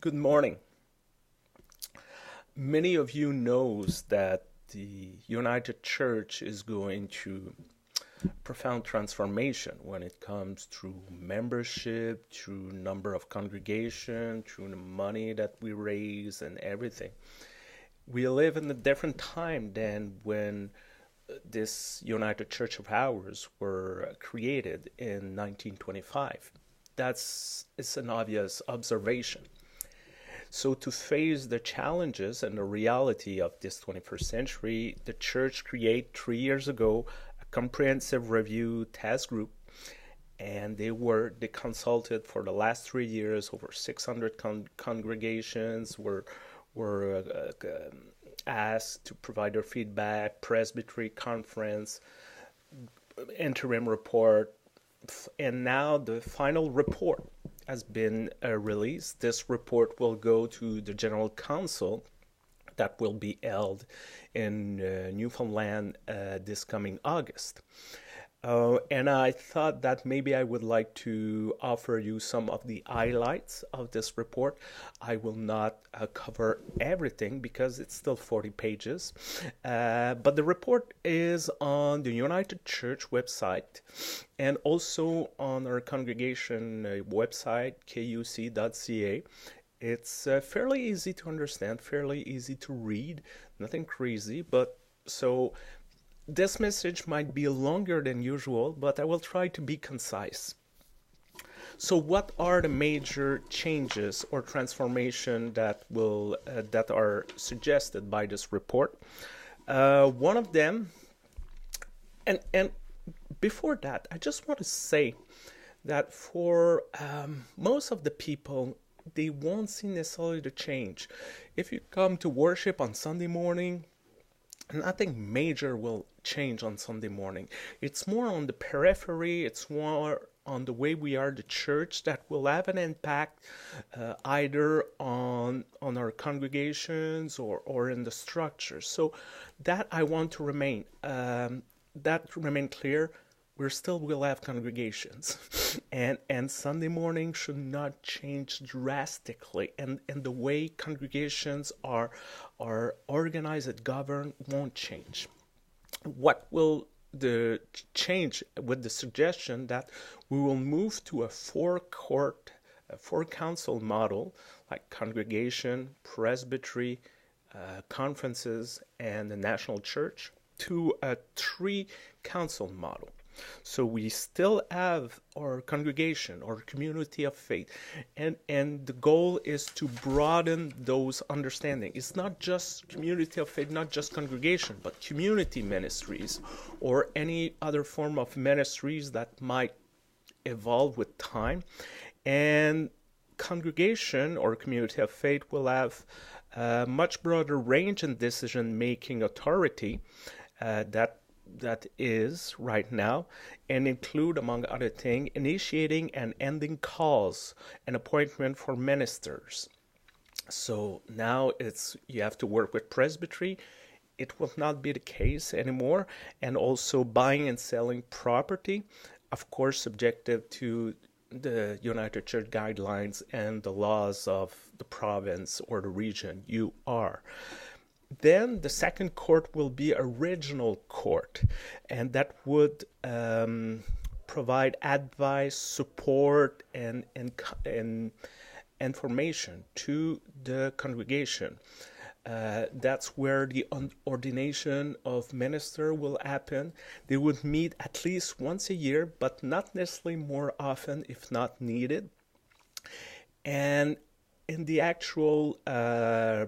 Good morning. Many of you knows that the United Church is going through profound transformation when it comes to membership, through number of congregation, through the money that we raise and everything. We live in a different time than when this United Church of ours were created in 1925. It's an obvious observation. So to face the challenges and the reality of this 21st century, the church created 3 years ago a comprehensive review task group, and they consulted for the last 3 years. Over 600 congregations were asked to provide their feedback, presbytery conference, interim report, and now the final report has been released. This report will go to the General Council that will be held in Newfoundland this coming August. And I thought that maybe I would like to offer you some of the highlights of this report. I will not cover everything because it's still 40 pages. But the report is on the United Church website and also on our congregation website, kuc.ca. It's fairly easy to understand, fairly easy to read, nothing crazy, but so this message might be longer than usual, but I will try to be concise. So what are the major changes or transformation that are suggested by this report? One of them, and before that, I just want to say that for most of the people, they won't see necessarily the change. If you come to worship on Sunday morning, nothing major will change on Sunday morning. It's more on the periphery, it's more on the way we are the church that will have an impact either on our congregations or in the structure. So that I want to remain clear. We still will have congregations, and Sunday morning should not change drastically, and the way congregations are organized and governed won't change. What will the change with the suggestion that we will move to a four council model, like congregation, presbytery, conferences, and the national church, to a 3 council model. So we still have our congregation or community of faith, and the goal is to broaden those understanding. It's not just community of faith, not just congregation, but community ministries or any other form of ministries that might evolve with time. And congregation or community of faith will have a much broader range in decision-making authority that is right now, and include, among other things, initiating and ending calls and appointment for ministers. So now you have to work with presbytery. It will not be the case anymore. And also buying and selling property, of course, subjective to the United Church guidelines and the laws of the province or the region you are. Then the second court will be a regional court, and that would provide advice, support, and information to the congregation. That's where the ordination of minister will happen. They would meet at least once a year, but not necessarily more often if not needed. And in the actual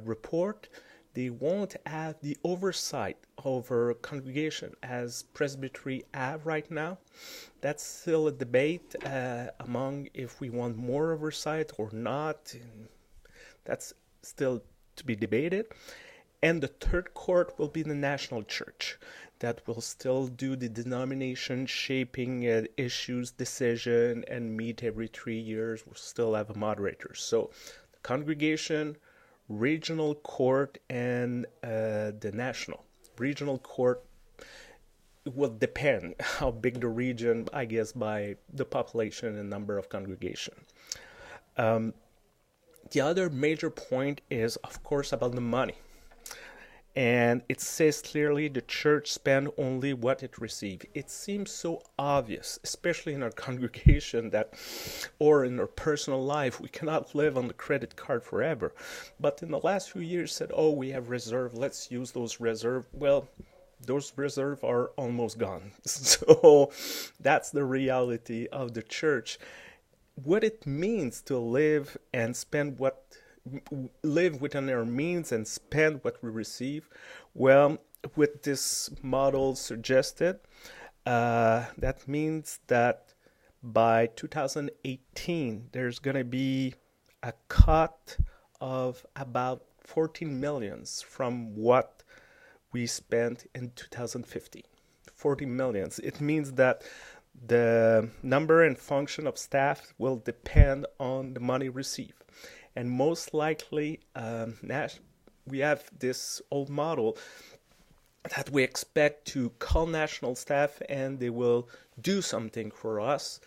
report, they won't have the oversight over congregation as presbytery have right now. That's still a debate among if we want more oversight or not. That's still to be debated. And the third court will be the national church that will still do the denomination shaping issues decision and meet every 3 years. We'll still have a moderator. So the congregation, regional court, and the national. Regional court will depend how big the region, I guess, by the population and number of congregation. The other major point is, of course, about the money. And it says clearly the church spend only what it receives. It seems so obvious, especially in our congregation that, or in our personal life, we cannot live on the credit card forever. But in the last few years said, oh, we have reserve, let's use those reserve. Well, those reserves are almost gone. So that's the reality of the church. What it means to live and spend live within our means and spend what we receive. Well, with this model suggested, that means that by 2018, there's going to be a cut of about 14 millions from what we spent in 2015. 40 millions. It means that the number and function of staff will depend on the money received. And most likely, we have this old model that we expect to call national staff and they will do something for us.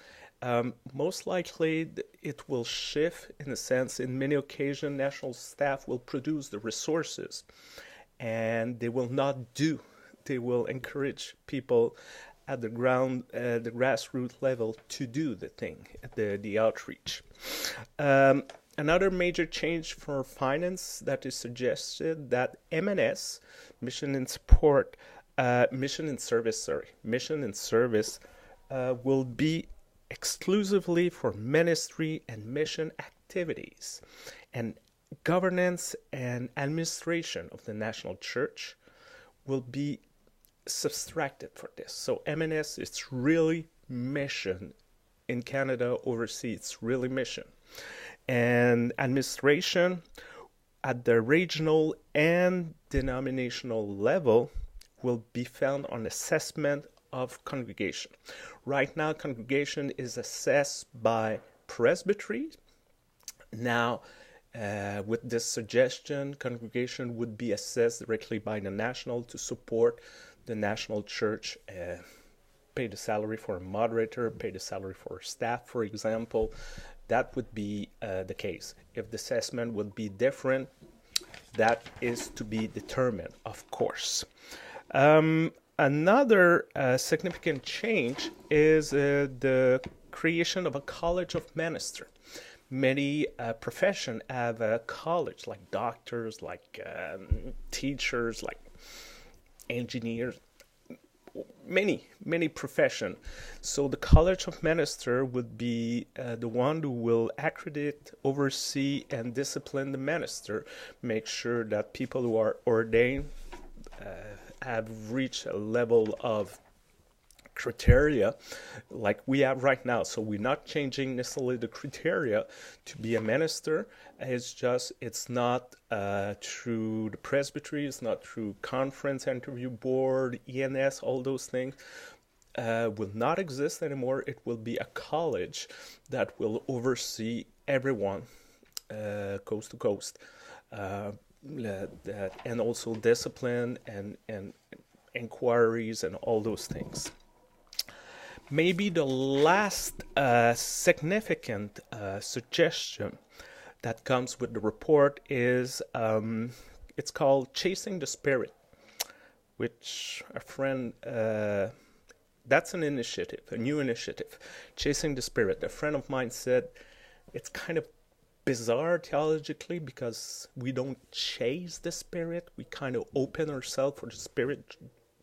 Most likely, it will shift in a sense. In many occasions, national staff will produce the resources and they will not do. They will encourage people at the grassroots level to do the thing, the outreach. Another major change for finance that is suggested that M&S, mission and service, will be exclusively for ministry and mission activities, and governance and administration of the national church will be subtracted for this. So M&S, it's really mission. In Canada, overseas, it's really mission. And administration at the regional and denominational level will be found on assessment of congregation. Right now, congregation is assessed by presbytery. Now, with this suggestion, congregation would be assessed directly by the national to support the national church, pay the salary for a moderator, pay the salary for staff, for example. That would be the case. If the assessment would be different, that is to be determined, of course. Another significant change is the creation of a college of minister. Many professions have a college, like doctors, like teachers, like engineers, many professions. So the College of Minister would be the one who will accredit, oversee, and discipline the minister, make sure that people who are ordained have reached a level of criteria like we have right now. So we're not changing necessarily the criteria to be a minister. It's not through the presbytery, it's not through conference, interview board, ENS, all those things will not exist anymore. It will be a college that will oversee everyone coast to coast, and also discipline and inquiries and all those things. Maybe the last significant suggestion that comes with the report is it's called Chasing the Spirit, which a friend, that's an initiative, a new initiative, Chasing the Spirit. A friend of mine said it's kind of bizarre theologically because we don't chase the Spirit, we kind of open ourselves for the Spirit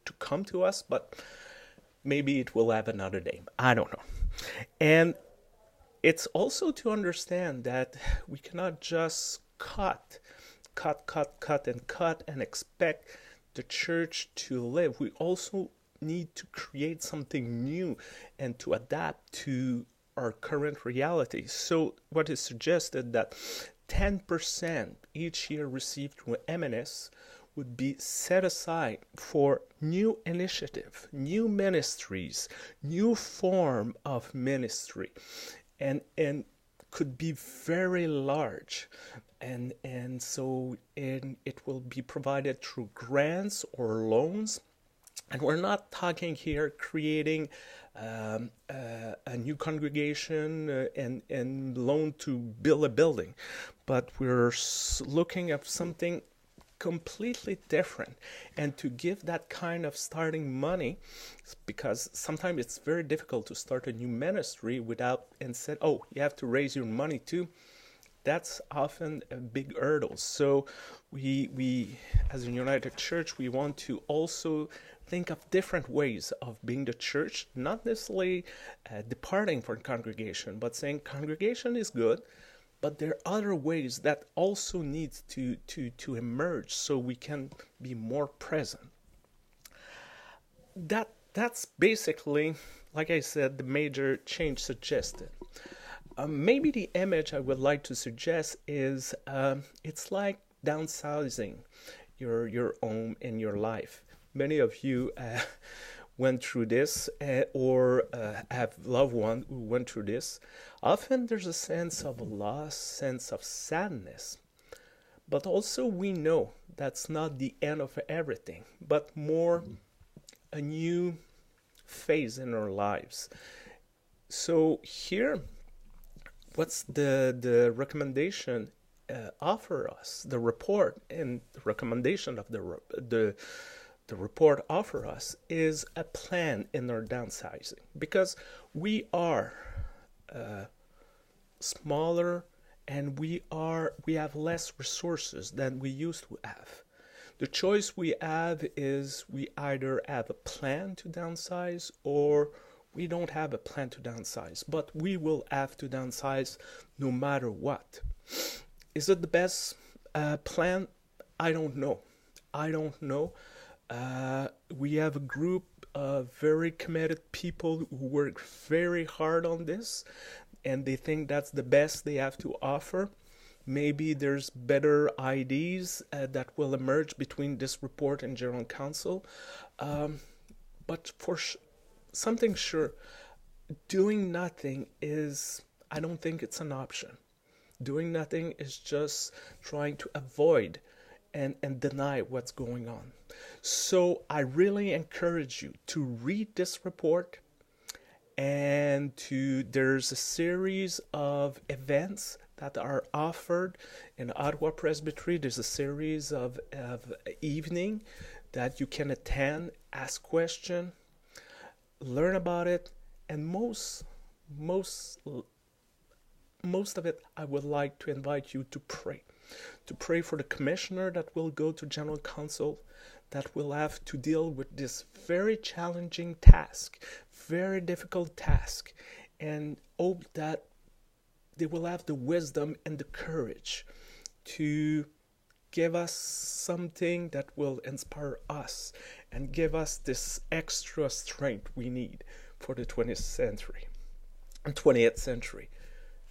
to come to us, but maybe it will have another name. I don't know. And it's also to understand that we cannot just cut and expect the church to live. We also need to create something new and to adapt to our current reality. So what is suggested that 10% each year received through M&S would be set aside for new initiative, new ministries, new form of ministry, and could be very large, and so it will be provided through grants or loans, And we're not talking here creating a new congregation and loan to build a building, but we're looking at something completely different, and to give that kind of starting money, because sometimes it's very difficult to start a new ministry without, and said, oh, you have to raise your money too. That's often a big hurdle. So we as a United Church, we want to also think of different ways of being the church, not necessarily departing from congregation, but saying congregation is good, but there are other ways that also needs to emerge so we can be more present. That's basically, like I said, the major change suggested. Maybe the image I would like to suggest is it's like downsizing your home in your life. Many of you went through this or have loved one who went through this. Often there's a sense of loss, sense of sadness. But also we know that's not the end of everything, but more a new phase in our lives. So here, what's the recommendation offer us? The report and the recommendation of the report offer us is a plan in our downsizing, because we are smaller and we have less resources than we used to have. The choice we have is we either have a plan to downsize or we don't have a plan to downsize, but we will have to downsize no matter what. Is it the best plan? I don't know. We have a group of very committed people who work very hard on this, and they think that's the best they have to offer. Maybe there's better ideas that will emerge between this report and General Council. But for something sure, doing nothing is, I don't think it's an option. Doing nothing is just trying to avoid and deny what's going on. So I really encourage you to read this report, and there's a series of events that are offered in Ottawa Presbytery. There's a series of evening that you can attend, ask questions, learn about it, and most of it, I would like to invite you to pray. To pray for the commissioner that will go to General Council, that will have to deal with this very challenging task, very difficult task, and hope that they will have the wisdom and the courage to give us something that will inspire us and give us this extra strength we need for the 20th century and 20th century.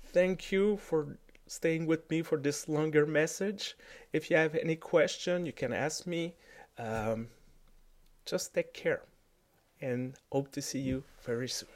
Thank you for staying with me for this longer message. If you have any question, you can ask me. Just take care, and hope to see you very soon.